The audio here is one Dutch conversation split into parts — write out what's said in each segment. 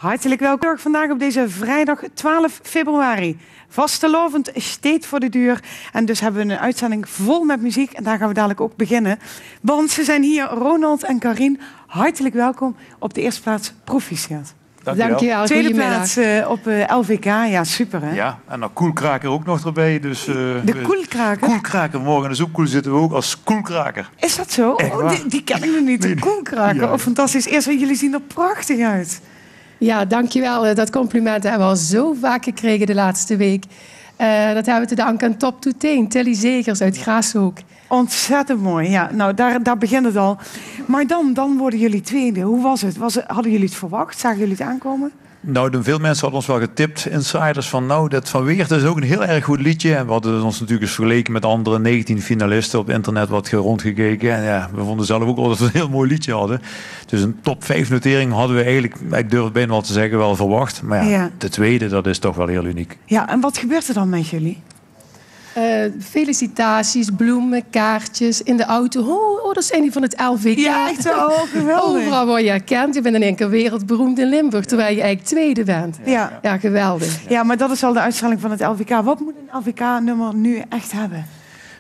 Hartelijk welkom vandaag op deze vrijdag 12 februari. Vastelovend steeds voor de deur. En dus hebben we een uitzending vol met muziek. En daar gaan we dadelijk ook beginnen. Want ze zijn hier, Ronald en Karin. Hartelijk welkom. Op de eerste plaats proficiat. Dankjewel. Tweede plaats op LVK. Ja, super hè? Ja, en dan Koelkraker ook nog erbij. Dus, de Koelkraker? Koelkraker, morgen in de Zoepkoel zitten we ook als Koelkraker. Is dat zo? Oh, die ken ik nog niet. De Koelkraker. Ja. Oh, fantastisch. Eerst, jullie zien er prachtig uit. Ja, dankjewel. Dat compliment hebben we al zo vaak gekregen de laatste week. Dat hebben we te danken aan Top to Teen, Tilly Zegers uit Graashoek. Ontzettend mooi, ja. Nou, daar begint het al. Maar dan worden jullie tweede. Hoe was het? Hadden jullie het verwacht? Zagen jullie het aankomen? Nou, veel mensen hadden ons wel getipt, insiders, van nou, dat van Weert is ook een heel erg goed liedje. En we hadden ons natuurlijk eens vergeleken met andere 19 finalisten op internet wat rondgekeken. En ja, we vonden zelf ook al dat we een heel mooi liedje hadden. Dus een top 5 notering hadden we eigenlijk, ik durf het bijna wel te zeggen, wel verwacht. Maar ja, de tweede, dat is toch wel heel uniek. Ja, en wat gebeurt er dan met jullie? Felicitaties, bloemen, kaartjes in de auto. Oh, dat zijn die van het LVK. Ja, echt wel geweldig. Overal word je herkend. Je bent in één keer wereldberoemd in Limburg, terwijl je eigenlijk tweede bent. Ja, ja, geweldig. Ja, maar dat is wel de uitstraling van het LVK. Wat moet een LVK-nummer nu echt hebben?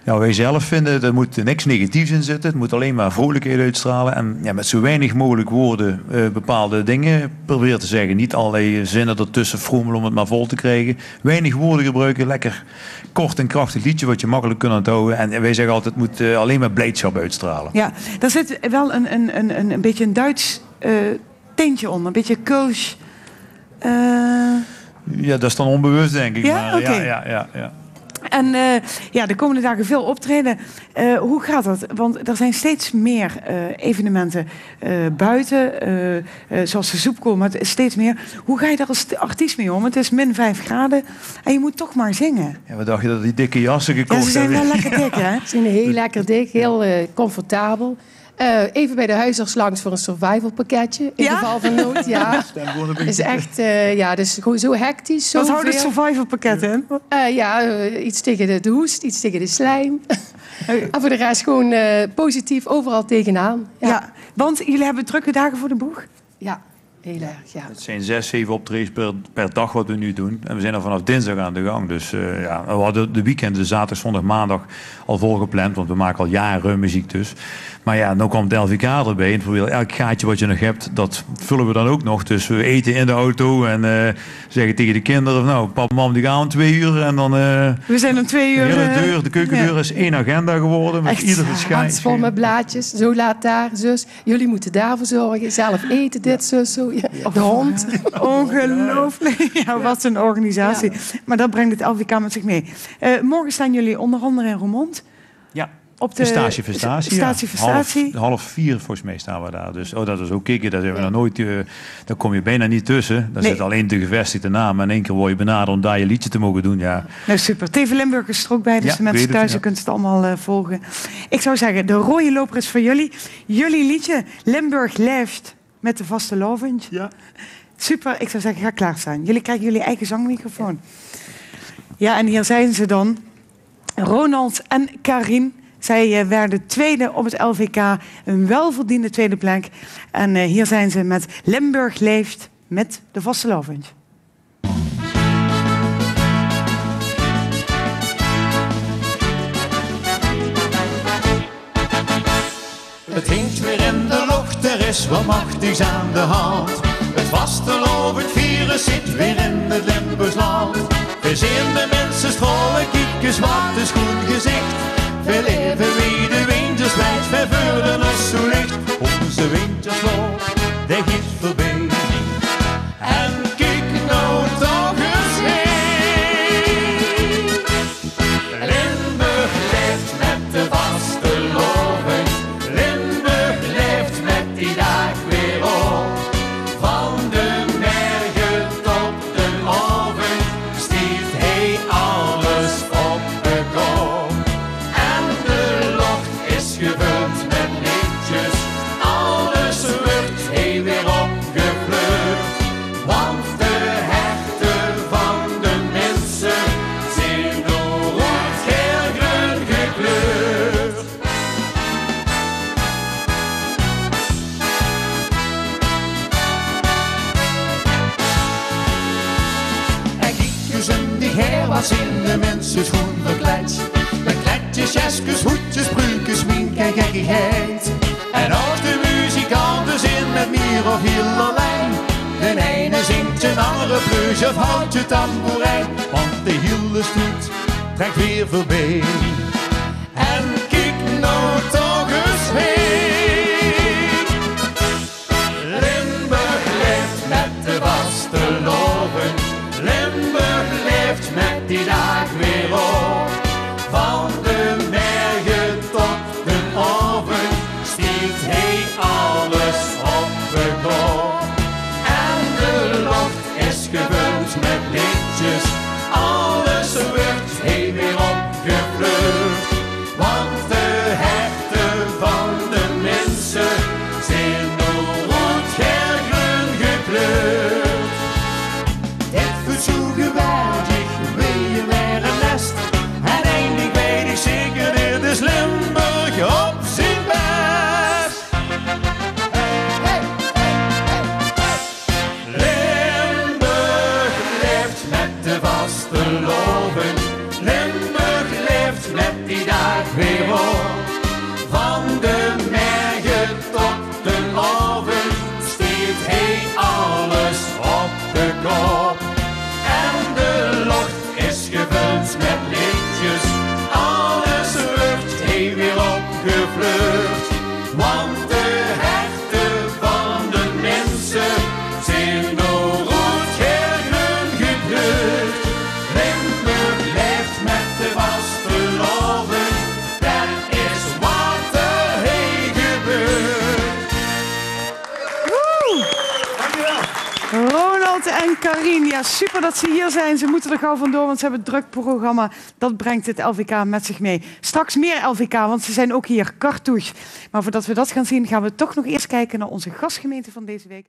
Nou, wij zelf vinden, er moet niks negatiefs in zitten. Het moet alleen maar vrolijkheid uitstralen. En ja, met zo weinig mogelijk woorden bepaalde dingen proberen te zeggen. Niet allerlei zinnen ertussen frommelen om het maar vol te krijgen. Weinig woorden gebruiken. Lekker kort en krachtig liedje wat je makkelijk kunt onthouden. En wij zeggen altijd, het moet alleen maar blijdschap uitstralen. Ja, daar zit wel een beetje een Duits tintje onder. Een beetje Kölsch. Ja, dat is dan onbewust, denk ik. Ja, maar, okay. ja. En de komende dagen veel optreden. Hoe gaat dat? Want er zijn steeds meer evenementen buiten. Zoals de Zoepkool, maar steeds meer. Hoe ga je daar als artiest mee om? Het is min 5 graden en je moet toch maar zingen. Ja, wat dacht je dat die dikke jassen gekocht hebben? Ja, ze zijn wel lekker dik, hè? Ze zijn heel lekker dik, heel comfortabel. Even bij de huisarts langs voor een survival pakketje. In geval van nood, ja. Is echt, dus gewoon zo hectisch. Wat houdt het survival pakket in? Iets tegen de hoest, iets tegen de slijm. En voor de rest gewoon positief overal tegenaan. Ja, want jullie hebben drukke dagen voor de boeg? Ja, heel erg, ja. Het zijn 6, 7 optredens per dag wat we nu doen. En we zijn er vanaf dinsdag aan de gang. Dus we hadden de weekenden, zaterdag, zondag, maandag al volgepland. Want we maken al jaren muziek dus. Maar ja, dan komt de LVK erbij. En elk gaatje wat je nog hebt, dat vullen we dan ook nog. Dus we eten in de auto en zeggen tegen de kinderen... Nou, papa, mam, die gaan om 2 uur. En dan... we zijn om 2 uur... De keukendeur is 1 agenda geworden. Met ieder verschijnsel. Vol met blaadjes. Zo laat daar, zus. Jullie moeten daarvoor zorgen. Zelf eten, dit, zus, zo. Ja. De hond. Ongelooflijk. Ja, wat een organisatie. Ja. Maar dat brengt het LVK met zich mee. Morgen staan jullie onder andere in Roermond. Ja. Op de Statie. Half 4 volgens mij staan we daar. Dus dat is ook kicken. Daar zijn we nog nooit. Daar kom je bijna niet tussen. Daar zit alleen de gevestigde naam. En in één keer word je benaderd om daar je liedje te mogen doen. Ja. Nou, super. TV Limburg is er ook bij. Dus de mensen thuis kunnen het allemaal volgen. Ik zou zeggen, de rode loper is voor jullie. Jullie liedje Limburg leeft met de Vastelovend. Ja. Super. Ik zou zeggen, ga klaarstaan. Jullie krijgen jullie eigen zangmicrofoon. Ja, en hier zijn ze dan. Ronald en Karin. Zij werden tweede op het LVK, een welverdiende tweede plek. En hier zijn ze met Limburg leeft met de Vastelovend. Het hinkt weer in de lucht, er is wat machtigs aan de hand. Het vastelovend virus zit weer in het Limburgsland. We zien de mensen stralen, kieken, zwart is goed gezicht. We leven wie de windjes wijs, wij vuren ons zo licht. Onze winterslot, die giet voorbij. En kijk nou toch eens heen. Limburg leeft met de vastelovend. Limburg leeft met die dag weer op. Van de bergen tot de oven stiert hij alles op de kop. Gevuld met liedjes, alles wat zien de mensen schoon verkleed. Met kletjes, jesjes, hoedjes, pruikjes, smink en gekkigheid. En als de muzikanten zin met mier of hielerlijn. De ene zingt een andere pleus of houdt je tamboerijn. Want de hele stoet trekt weer voorbij. En kijk nou toch eens heen. Limburg leeft met de vasteloven. Limburg leeft met die dag weer op. Van de mergen tot de oven stiet hij alles op de kop. En de lucht is gevuld met lichtjes, alles wordt hij weer opgevlucht. Want de herten van de mensen zijn door rood groen gekleurd. Dit voelt zo geweldig, wil je weer een nest. En eindelijk weet ik zeker, dit is Limburg op zijn best. Limburg leeft met de vasteloven. Limburg leeft met die dag weer op. Van de mergen tot de oven stiet hij alles op de kop. En de lucht is gevuld met lichtjes, alles wordt hij weer opgevlucht. Want de herten van de mensen zijn door rood groen gekleurd. Limburg leeft met de vasteloven, dat is wat er heen gebeurt. Ronald en Karin, ja, super dat ze hier zijn. Ze moeten er gauw vandoor, want ze hebben een druk programma. Dat brengt het LVK met zich mee. Straks meer LVK, want ze zijn ook hier, Cartouche. Maar voordat we dat gaan zien, gaan we toch nog eerst kijken naar onze gastgemeente van deze week.